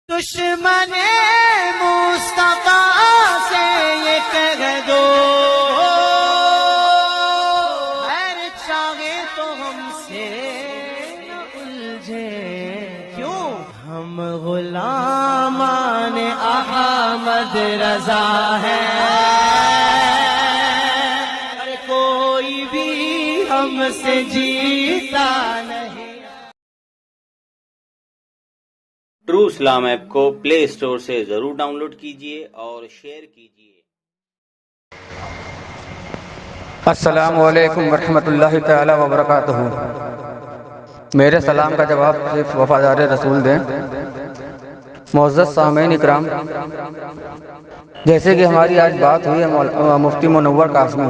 दुश्मन मुस्तफा से ये कह दो, खैर चाहे तो हमसे न उलझे। क्यों? हम गुलामान अहमद रजा है, अरे कोई भी हमसे जीता नहीं। ट्रू इस्लाम ऐप को प्ले स्टोर से जरूर डाउनलोड कीजिए और शेयर कीजिए। अस्सलामु अलैकुम वरहमतुल्लाहि तआला व बरकातुहू। मेरे सलाम का जवाब सिर्फ वफादार रसूल दें। मुअज़्ज़ज़ सामीन इकराम, जैसे कि हमारी आज बात हुई है मुफ्ती मुनव्वर कासमी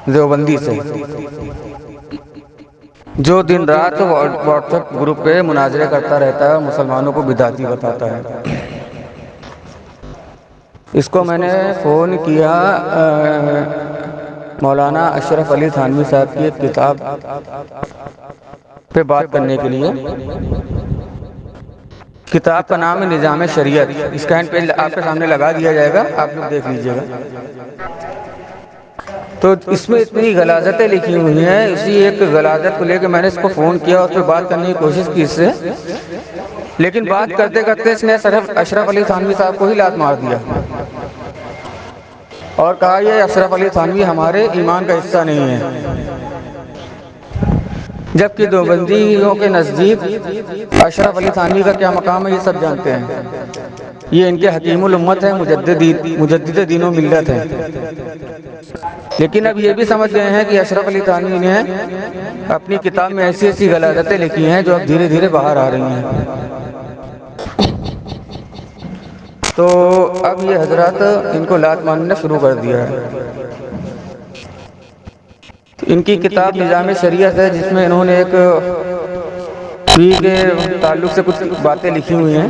देवबंदी से, जो दिन रात व्हाट्सएप ग्रुप पे मुनाजरे करता रहता है और मुसलमानों को बिदाती बताता है। इसको मैंने फ़ोन किया मौलाना अशरफ अली थानवी साहब की एक किताब पे बात करने के लिए। किताब का नाम है निज़ाम शरीयत। स्कैन पे आपके सामने लगा दिया जाएगा, आप लोग देख लीजिएगा। तो इसमें इतनी गलाजतें लिखी हुई हैं, इसी एक गलाजत को लेकर मैंने इसको फ़ोन किया, उस पर बात करने की कोशिश की इससे, लेकिन बात करते करते इसने सिर्फ अशरफ अली थानवी साहब को ही लात मार दिया और कहा ये अशरफ अली थानवी हमारे ईमान का हिस्सा नहीं है। जबकि देवबंदियों के नज़दीक अशरफ अली थानवी का क्या मकाम है ये सब जानते हैं। ये इनके हकीमुल उम्मत है, मुजद्दिद दीनो मिल्लत है। लेकिन अब ये भी समझ गए हैं कि अशरफ अली थानवी ने अपनी किताब में ऐसी ऐसी गलाजतें लिखी हैं जो अब धीरे धीरे बाहर आ रही हैं। तो अब ये हजरत इनको लात मारना शुरू कर दिया है। इनकी किताब निज़ाम शरीयत है, जिसमें इन्होंने एक पीर के ताल्लुक़ से कुछ बातें लिखी हुई हैं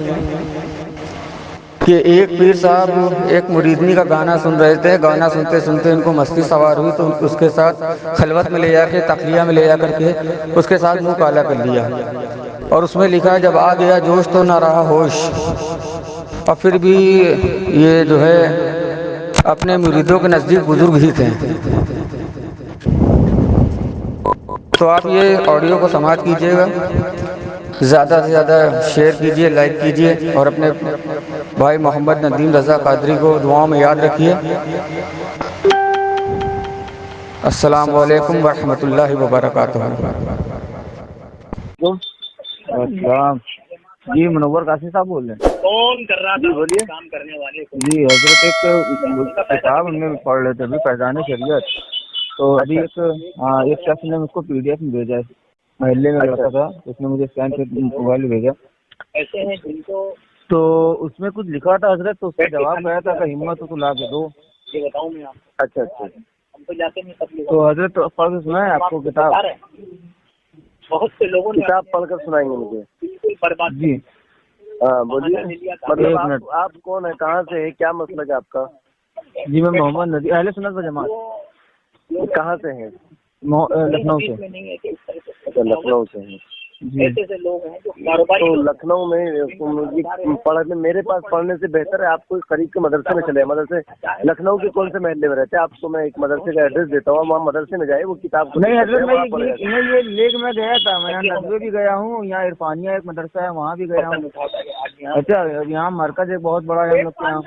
कि एक पीर साहब एक मुरीदनी का गाना सुन रहे थे। गाना सुनते सुनते इनको मस्ती सवार हुई, तो उसके साथ खलवत में ले जाके तकलिया में ले जा करके उसके साथ मुंह काला कर लिया। और उसमें लिखा है, जब आ गया जोश तो ना रहा होश। और फिर भी ये जो है अपने मुरीदों के नज़दीक बुजुर्ग ही थे। तो आप ये ऑडियो को समाप्त कीजिएगा, ज़्यादा से ज़्यादा शेयर कीजिए, लाइक कीजिए और अपने भाई मोहम्मद नदीम रज़ा कादरी को दुआओं में याद रखिए। अस्सलाम वालेकुम वरहमतुल्लाहि व बरकातुहू। जी मुनव्वर कासिम साहब बोल रहे हैं। कौन कर रहा था? बोलिए। काम करने वाले को। जी हजरत, एक किताब हमने पढ़ रहे थे अभी, फैज़ान शरीयत। तो अभी एक शख्स ने मुझको PDF में भेजा है, महल्ले में लड़का था, उसने मुझे स्कैन पे मोबाइल भेजा। ऐसे हैं जिनको तो उसमें कुछ लिखा था हजरत, तो उसका जवाब गया था कि हिम्मत हो तो ला के दो। ये बताऊं मैं आपको। अच्छा अच्छा। हम तो जाते हैं सब लोग। तो हजरत पढ़ के सुनाए आपको किताब? बहुत से लोगों ने किताब पढ़कर सुनाएंगे मुझे। बिल्कुल बर्बाद। जी हाँ बोलिए। मतलब आप कौन है, कहाँ से है, क्या मसला है आपका? जी मैं मोहम्मद नदीम, अहले सुन्नत व जमात। कहाँ से हैं? लखनऊ से। अच्छा लखनऊ से हैं। ऐसे ऐसे लोग हैं जो कारोबारी। तो लखनऊ में पढ़ने, मेरे पास पढ़ने से बेहतर है आप कोई करीब के मदरसे में चले। मदरसे लखनऊ के कौन से महल्ले में रहते हैं? आपको मैं एक मदरसे का एड्रेस देता हूँ, वहाँ मदरसे में जाए, वो किताब नहीं हजरत ये लेक में गया था, मैं यहाँ नदवे भी गया हूँ, यहाँ इरफानिया एक मदरसा है वहाँ भी गया हूँ। अच्छा यहाँ मरकज एक बहुत बड़ा है हम लोग के यहाँ,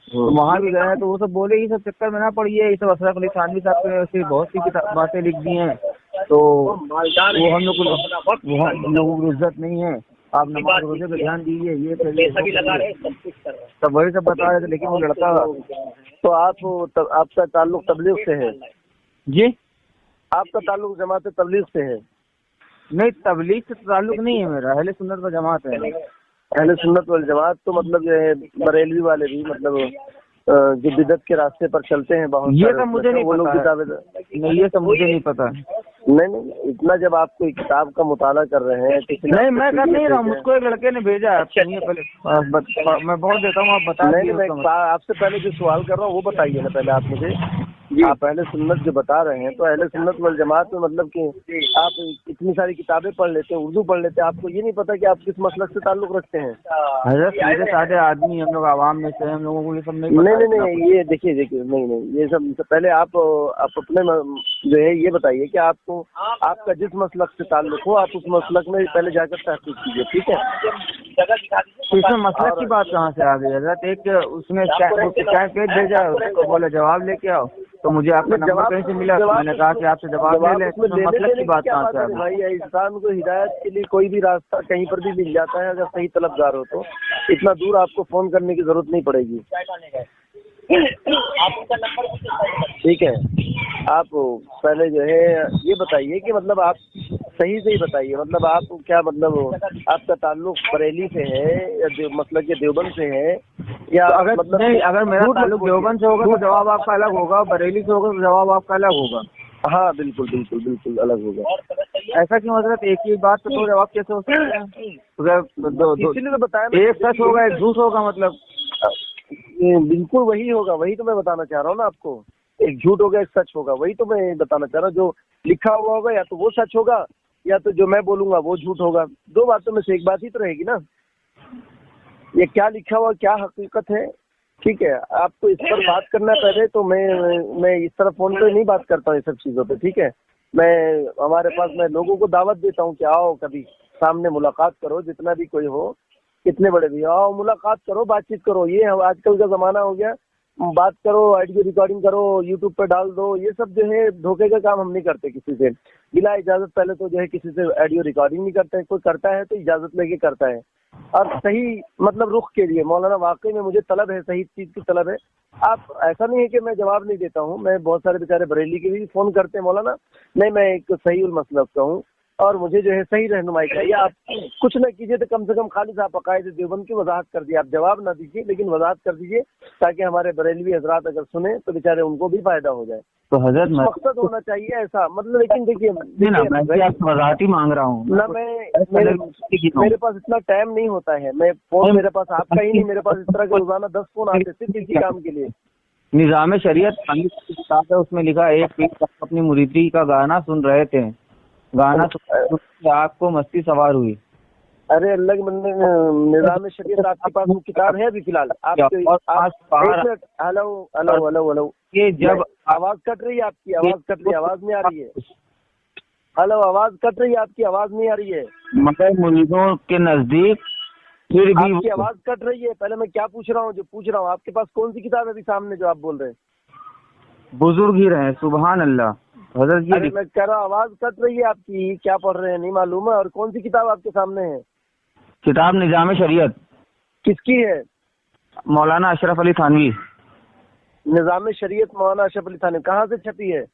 तो वहाँ भी गया है। तो वो सब बोले ये सब चक्कर में ना पड़िए, ये सब अशरफ अली थानवी साहब ने ऐसी बहुत सी बातें लिख दी हैं, तो वो हम लोग को इज्जत नहीं है। आप नमाज रोजे पे ध्यान दीजिए, ये सब वही सब बता रहे थे। लेकिन वो लड़का, तो आपका ताल्लुक तबलीग से है? जी आपका ताल्लुक जमात तबलीग से है? नहीं तबलीग से ताल्लुक नहीं है मेरा, अहले सुन्नत व जमात है। अहले सुन्नत वल जमात तो मतलब जो है बरेलवी वाले भी, मतलब जो बिदत के रास्ते पर चलते हैं बहुत, ये सब मुझे नहीं पता। नहीं ये सब मुझे नहीं पता। नहीं इतना जब आप कोई किताब का मुताला कर रहे हैं। नहीं मैं कर नहीं रहा हूँ, मुझको एक लड़के ने भेजा है। पहले मैं बहुत देता हूँ, आप बता। नहीं मैं आपसे पहले जो सवाल कर रहा हूँ वो बताइए ना पहले आप मुझे। आप अहले सुन्नत जो बता रहे हैं, तो अहले सुन्नत वल जमात में मतलब कि आप इतनी सारी किताबें पढ़ लेते हैं, उर्दू पढ़ लेते हैं, आपको ये नहीं पता कि आप किस मसलक से ताल्लुक रखते हैं? हजरत सीधे साधे आदमी हम लोग आवाम में से, हम लोगों को ये सब नहीं पता। नहीं, ये देखिए नहीं, ये सब पहले आप अपने जो है ये बताइए कि आपको आपका जिस मसलक से ताल्लुक हो, आप उस मसलक में पहले जाकर तहकीक कीजिए, ठीक है? तो इसमें मसलक की बात कहाँ से आ गई हजरत? एक उसमें पेज भेजा, उसको बोले जवाब लेके आओ, तो मुझे आपका नंबर कहीं से मिला, मैंने कहा कि आपसे जवाब ले लें। इसमें मसलक की बात कहाँ से आ गई? भाई इंसान को हिदायत के लिए कोई भी रास्ता कहीं पर भी मिल जाता है, अगर सही तलबगार हो तो इतना दूर आपको फोन करने की जरूरत नहीं पड़ेगी। ठीक है, आप पहले जो है ये बताइए कि मतलब आप सही से ही बताइए, मतलब आप क्या मतलब आपका ताल्लुक बरेली से है या मतलब कि देवबंद से है, या अगर मतलब नहीं, अगर मेरा ताल्लुक देवबंद से होगा तो जवाब आपका अलग होगा, बरेली से होगा तो जवाब आपका अलग होगा। हाँ बिल्कुल अलग होगा। ऐसा क्यों हजरत? एक ही बात तो जवाब कैसे हो सकता है? इसीलिए तो बताया, एक सच होगा एक झूठ होगा, मतलब बिल्कुल वही होगा, वही तो मैं बताना चाह रहा हूँ ना आपको। एक झूठ होगा एक सच होगा, वही तो मैं बताना चाह रहा हूँ। जो लिखा हुआ होगा या तो वो सच होगा, या तो जो मैं बोलूंगा वो झूठ होगा। दो बातों में से एक बात ही तो रहेगी ना। ये क्या लिखा हुआ क्या हकीकत है, ठीक है? आपको इस पर बात करना पहले तो मैं इस तरह फोन पे नहीं बात करता हूँ ये सब चीजों पे, ठीक है? हमारे पास मैं लोगों को दावत देता हूँ कि आओ कभी सामने मुलाकात करो, जितना भी कोई हो, कितने बड़े भी आओ, मुलाकात करो, बातचीत करो। ये आजकल का जमाना हो गया, बात करो, ऑडियो रिकॉर्डिंग करो, यूट्यूब पे डाल दो, ये सब जो है धोखे का काम हम नहीं करते किसी से। बिना इजाजत पहले तो जो है किसी से ऑडियो रिकॉर्डिंग नहीं करते हैं। कोई करता है तो इजाजत लेके करता है, और सही मतलब रुख के लिए। मौलाना वाकई में मुझे तलब है, सही चीज की तलब है। आप ऐसा नहीं है कि मैं जवाब नहीं देता हूँ, मैं बहुत सारे बेचारे बरेली के भी फोन करते हैं, मौलाना नहीं मैं एक सही उल मसलब का हूँ और मुझे जो है सही रहनुमाई चाहिए। आप कुछ न कीजिए तो कम से कम खाली साहब अकायद देवबंद की वजाहत कर दिए। आप जवाब ना दीजिए लेकिन वजाहत कर दीजिए, ताकि हमारे बरेलवी हजरात अगर सुने तो बेचारे उनको भी फायदा हो जाए। तो हजरत मकसद होना चाहिए ऐसा, मतलब। लेकिन देखिए मैं आपसे वजाहत ही मांग रहा हूँ ना, मेरे पास इतना टाइम नहीं होता है। मैं फोन मेरे पास आपका ही नहीं, मेरे पास इस तरह के रोजाना 10 फोन आते सिर्फ इसी काम के लिए। निजाम शरीयत किताब है, उसमें लिखा है एक पीर अपनी मुरीदी का गाना सुन रहे थे, गाना सुन आपको मस्ती सवार हुई। अरे अल्लाह के बंदे, निजाम शरीयत आपके पास वो किताब है अभी फिलहाल? हेलो, ये जब आवाज कट रही है आपकी, आवाज कट रही है, आवाज नहीं आ रही है। हेलो, आवाज कट रही है आपकी, आवाज नहीं आ रही है। मगर मुरीदों के नजदीक फिर भी आपकी आवाज कट रही है। पहले मैं क्या पूछ रहा हूँ, जो पूछ रहा हूँ आपके पास कौन सी किताब है अभी सामने जो आप बोल रहे हैं? बुजुर्ग ही रहे, सुभान अल्लाह। हजरत जी, अरे मैं कह रहा हूँ आवाज कट रही है आपकी, क्या पढ़ रहे हैं नहीं मालूम है। और कौन सी किताब आपके सामने है? किताब निजाम शरीयत। किसकी है? मौलाना अशरफ अली थानवी। निजाम शरीयत मौलाना अशरफ अली थानवी, कहाँ से छपी है?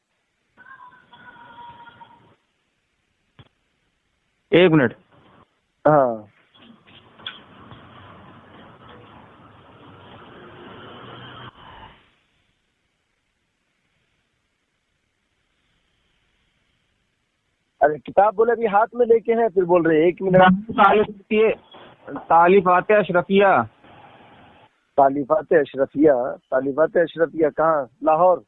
एक मिनट। हाँ, अरे किताब बोले अभी हाथ में लेके हैं, फिर बोल रहे हैं 1 मिनट। तालिफात अशरफिया। तालिफात अशरफिया, तालिफात अशरफिया कहाँ? लाहौर?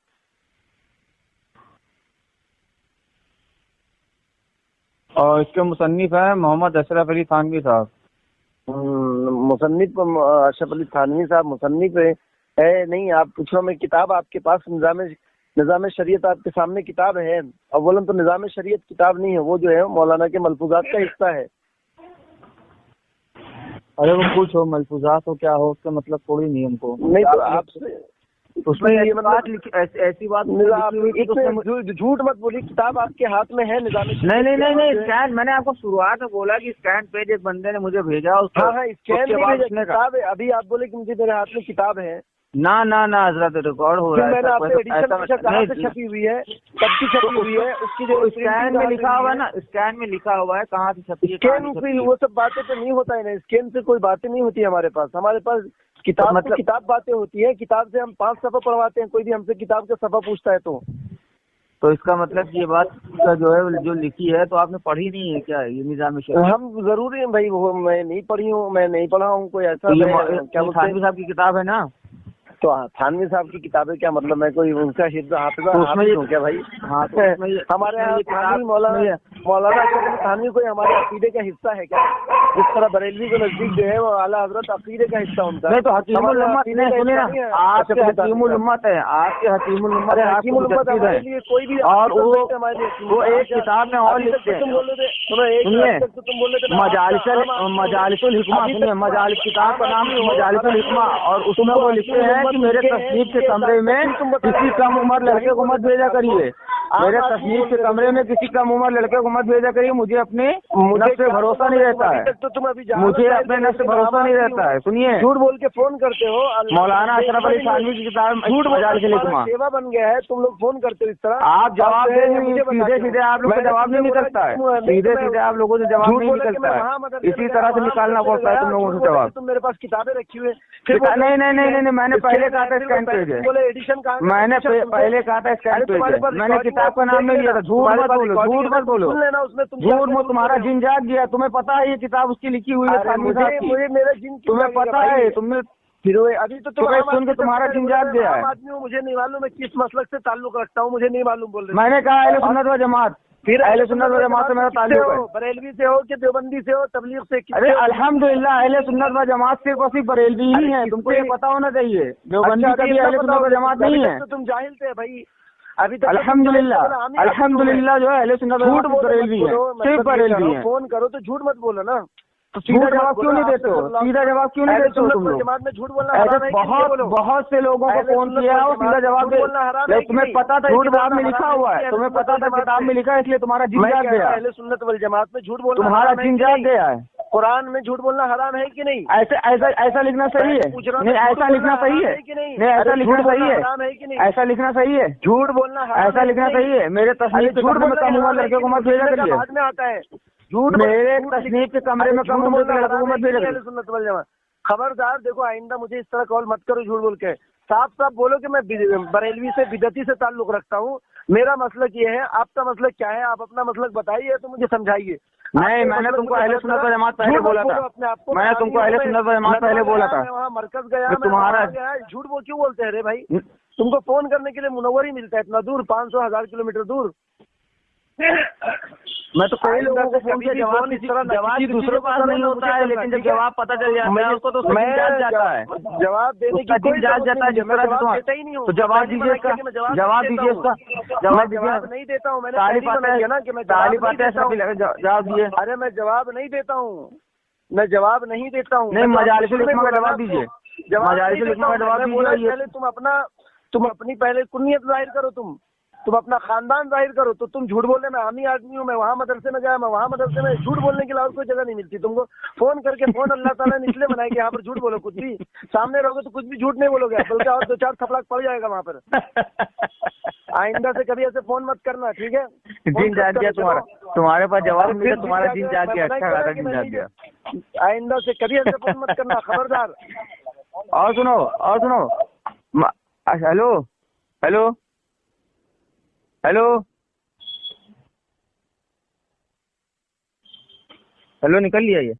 और इसके मुसन्निफ है मोहम्मद अशरफ अली थानवी साहब। मुसन्निफ अशरफ अली थानवी साहब मुसन्निफ है नहीं। आप पूछ रहा, मैं किताब आपके पास निजाम शरीयत आपके सामने किताब है। अव्वलन तो निजाम शरीयत किताब नहीं है, वो जो है मौलाना के मलफूजात का हिस्सा है। अरे वो कुछ हो, मलफूजात हो क्या हो, उसका मतलब थोड़ी नहीं हमको। नहीं तो आपसे उसमें ये मतलब ऐसी बात झूठ मत बोलिए। किताब आपके हाथ में है निजाम? नहीं स्कैन, मैंने आपको शुरुआत में बोला कि स्कैन पेज एक बंदे ने मुझे भेजा। हाँ, स्कैन नहीं भेजा, किताब है। अभी आप बोले कि मुझे मेरे हाथ में किताब है। ना हजरत, रिकॉर्ड हो रहा है। मैंने आपसे एडिशन पूछा कहाँ से छपी हुई है, कब की छपी हुई है, उसकी जो स्कैन में लिखा हुआ है ना, स्कैन में लिखा हुआ है कहाँ से छपी है। स्कैन फिर वो सब बातें तो नहीं होता है ना, स्कैन से कोई बातें नहीं होती हमारे पास। हमारे पास किताब मतलब किताब बातें होती है। किताब से हम 5 सफ़ा पढ़वाते हैं, कोई भी हमसे किताब का सफ़ा पूछता है तो इसका मतलब ये बात जो है जो लिखी है तो आपने पढ़ी नहीं है क्या? ये निजाम शरीयत हम जरूरी है भाई, वो मैं नहीं पढ़ी हूँ, मैं नहीं पढ़ा हूँ कोई ऐसा। क्या थानवी साहब की किताब है ना? तो थानवी साहब की किताबें क्या मतलब, मैं कोई उनका हिफ्ज़ हाफिज़ हूँ क्या भाई? हाँ तो हमारे यहाँ थानवी मौलाना थानवी कोई हमारे अकीदे का हिस्सा है क्या? जिस तरह बरेलवी के नजदीक जो है वो आला हजरत अकीदे का हिस्सा उनका। नहीं तो हकीमुल उम्मत नहीं, सुनिए ना, आपके हकीमुल उम्मत है, आपके हकीमुल उम्मत है, हकीमुल उम्मत हमारे लिए कोई भी, और वो एक किताब में और लिखते हैं, तुम बोल रहे थे, सुनिए तुम बोल रहे थे मजालिसुल हिकमा, सुनिए मजालिस किताब का नाम मजालिसुल हिकमा, और उसमें वो लिखते हैं कि मेरे तस्नीफ के कमरे में किसी कम उम्र लड़के को मत भेजा करिए, मेरे तस्नीफ के कमरे में किसी कम उम्र लड़के को मत भेजा करिए, मुझे अपने नफ्स पे भरोसा नहीं रहता है, मुझे अपने नफ्स पे भरोसा नहीं रहता है। सुनिए, झूठ बोल के फोन करते हो, मौलाना अशरफ अली थानवी की किताब झूठ मजालिसुल हिकमा, सेवा बन गया है, तुम लोग फोन करते हो इस तरह। आप जवाब देंगे, सीधे सीधे आप लोग को जवाब नहीं निकलता है, सीधे सीधे आप लोगों से जवाब नहीं निकलता है, इसी तरह से निकालना पड़ता है तुम लोगों से जवाब। तुम मेरे पास किताबें रखी हुई है, नहीं नहीं नहीं नहीं, मैंने पहले कहा था स्कैन पेज है, बोले एडिशन कहाँ? मैंने पहले कहा था स्कैन पेज है, मैंने किताब का नाम नहीं लिया था। झूठ मत बोलो, झूठ मत बोलो, लेना उसमें तुम झूठ मत, तुम्हारा जिन जाग गया, तुम्हें पता है ये किताब उसकी लिखी हुई है थानवी साहब की, मुझे मेरा जिन तुम्हें पता है, तुमने फिर अभी तो तुम्हें सुन के तुम्हारा जिन जाग गया है। आदमी हूँ, मुझे नहीं मालूम मैं किस मसलक से ताल्लुक रखता हूँ, मुझे नहीं मालूम बोल रहे। मैंने कहा अहले सुन्नत व जमात, फिर अहले सुन्नत व जमात से मेरा ताल्लुक है। बरेलवी से हो कि देवबंदी से हो, तबलीग से? अरे अल्हम्दुलिल्लाह अहले सुन्नत व जमात सिर्फ और सिर्फ बरेलवी ही है, तुमको ये पता होना चाहिए, देवबंदी कभी अहले सुन्नत व जमात नहीं है। तो तुम जाहिल थे भाई, अभी तक अल्हम्दुलिल्लाह जो है अहले सुन्नत व जमात बरेलवी है, सिर्फ बरेलवी है। फोन करो तो झूठ मत बोलो ना, तो सीधा जवाब क्यों नहीं देते हो, सीधा जवाब क्यों नहीं देते हो तुम लोग? जमात में झूठ बोलना ऐसे बहुत से लोगों को फोन किया और सीधा जवाब दे, तुम्हें पता था किताब में लिखा हुआ है, तुम्हें पता था किताब में लिखा है, इसलिए तुम्हारा जिन जाग गया, अहले सुन्नत वल जमात में झूठ बोलना तुम्हारा जिन जाग गया है। कुरान में झूठ बोलना हराम है कि नहीं? ऐसा लिखना सही है? नहीं ऐसा लिखना सही है? नहीं ऐसा लिखना सही है? ऐसा लिखना सही है? झूठ बोलना ऐसा लिखना सही है? मेरे तस्नीफ के कमरे में कम उम्र लड़के को मत भेजा करिए, बाद में आता है झूठ, मेरे तस्नीफ के कमरे में कम उम्र के लड़के को मत भेजा करिए। सुन्नत वल जमात खबरदार, देखो आइंदा मुझे इस तरह कॉल मत करो झूठ बोल के, साफ साफ बोलो कि मैं बरेलवी से बिदती से ताल्लुक रखता हूँ, मेरा मसलक ये है, आपका मसलक क्या है, आप अपना मसलक बताइए तो मुझे समझाइए। नहीं, मैंने तुमको अहले सुन्नत व जमात पहले बोला था, मैंने तुमको अहले सुन्नत व जमात पहले बोला था। वहाँ मरकज गया, तुम्हारा झूठ वो क्यों बोलते हैं रे भाई? तुमको फोन करने के लिए मुनव्वर ही मिलता है इतना दूर, 500,000 किलोमीटर दूर। मैं तो कई लोगों को फोन किया, जवाब किसी दूसरे के पास नहीं होता है, लेकिन जब जवाब पता चल जाता है उसको तो जाग जाता है, जवाब देने की कोई जाग जाता है, जिस तरह देता ही नहीं हूँ। तो जवाब दीजिए इसका, जवाब दीजिए इसका, जवाब नहीं देता हूँ, मैंने तारीफ आता है ना कि मैं तारीफ आता है, जवाब दिए। अरे मैं जवाब नहीं देता हूँ, मैं जवाब नहीं देता हूँ। नहीं मजालिसुल हिकमा का जवाब दीजिए, मजालिसुल हिकमा का जवाब दीजिए। पहले तुम अपनी पहले कुनियत जाहिर करो, तुम अपना खानदान जाहिर करो, तो तुम झूठ बोलने में आमी आदमी हूँ, मैं वहाँ मदरसे में गया, मैं वहाँ मदरसे में, झूठ बोलने के लिए और कोई जगह नहीं मिलती तुमको। फोन करके फोन अल्लाह ताला ने इसलिए बनाया कि यहाँ पर झूठ बोलो, कुछ भी सामने रहोगे तो कुछ भी झूठ नहीं बोलोगे, बल्कि और 2-4 थपड़ाक पड़ जाएगा वहाँ पर। आइंदा से कभी ऐसे फोन मत करना, ठीक है? जिन जाग गया तुम्हारा, तुम्हारे पास जवाब नहीं है, तुम्हारा जिन जाग गया, अच्छा खासा जिन जाग गया। आइंदा से कभी ऐसे फोन मत करना, खबरदार। और सुनो, हेलो हेलो हेलो हेलो, निकल लिया ये।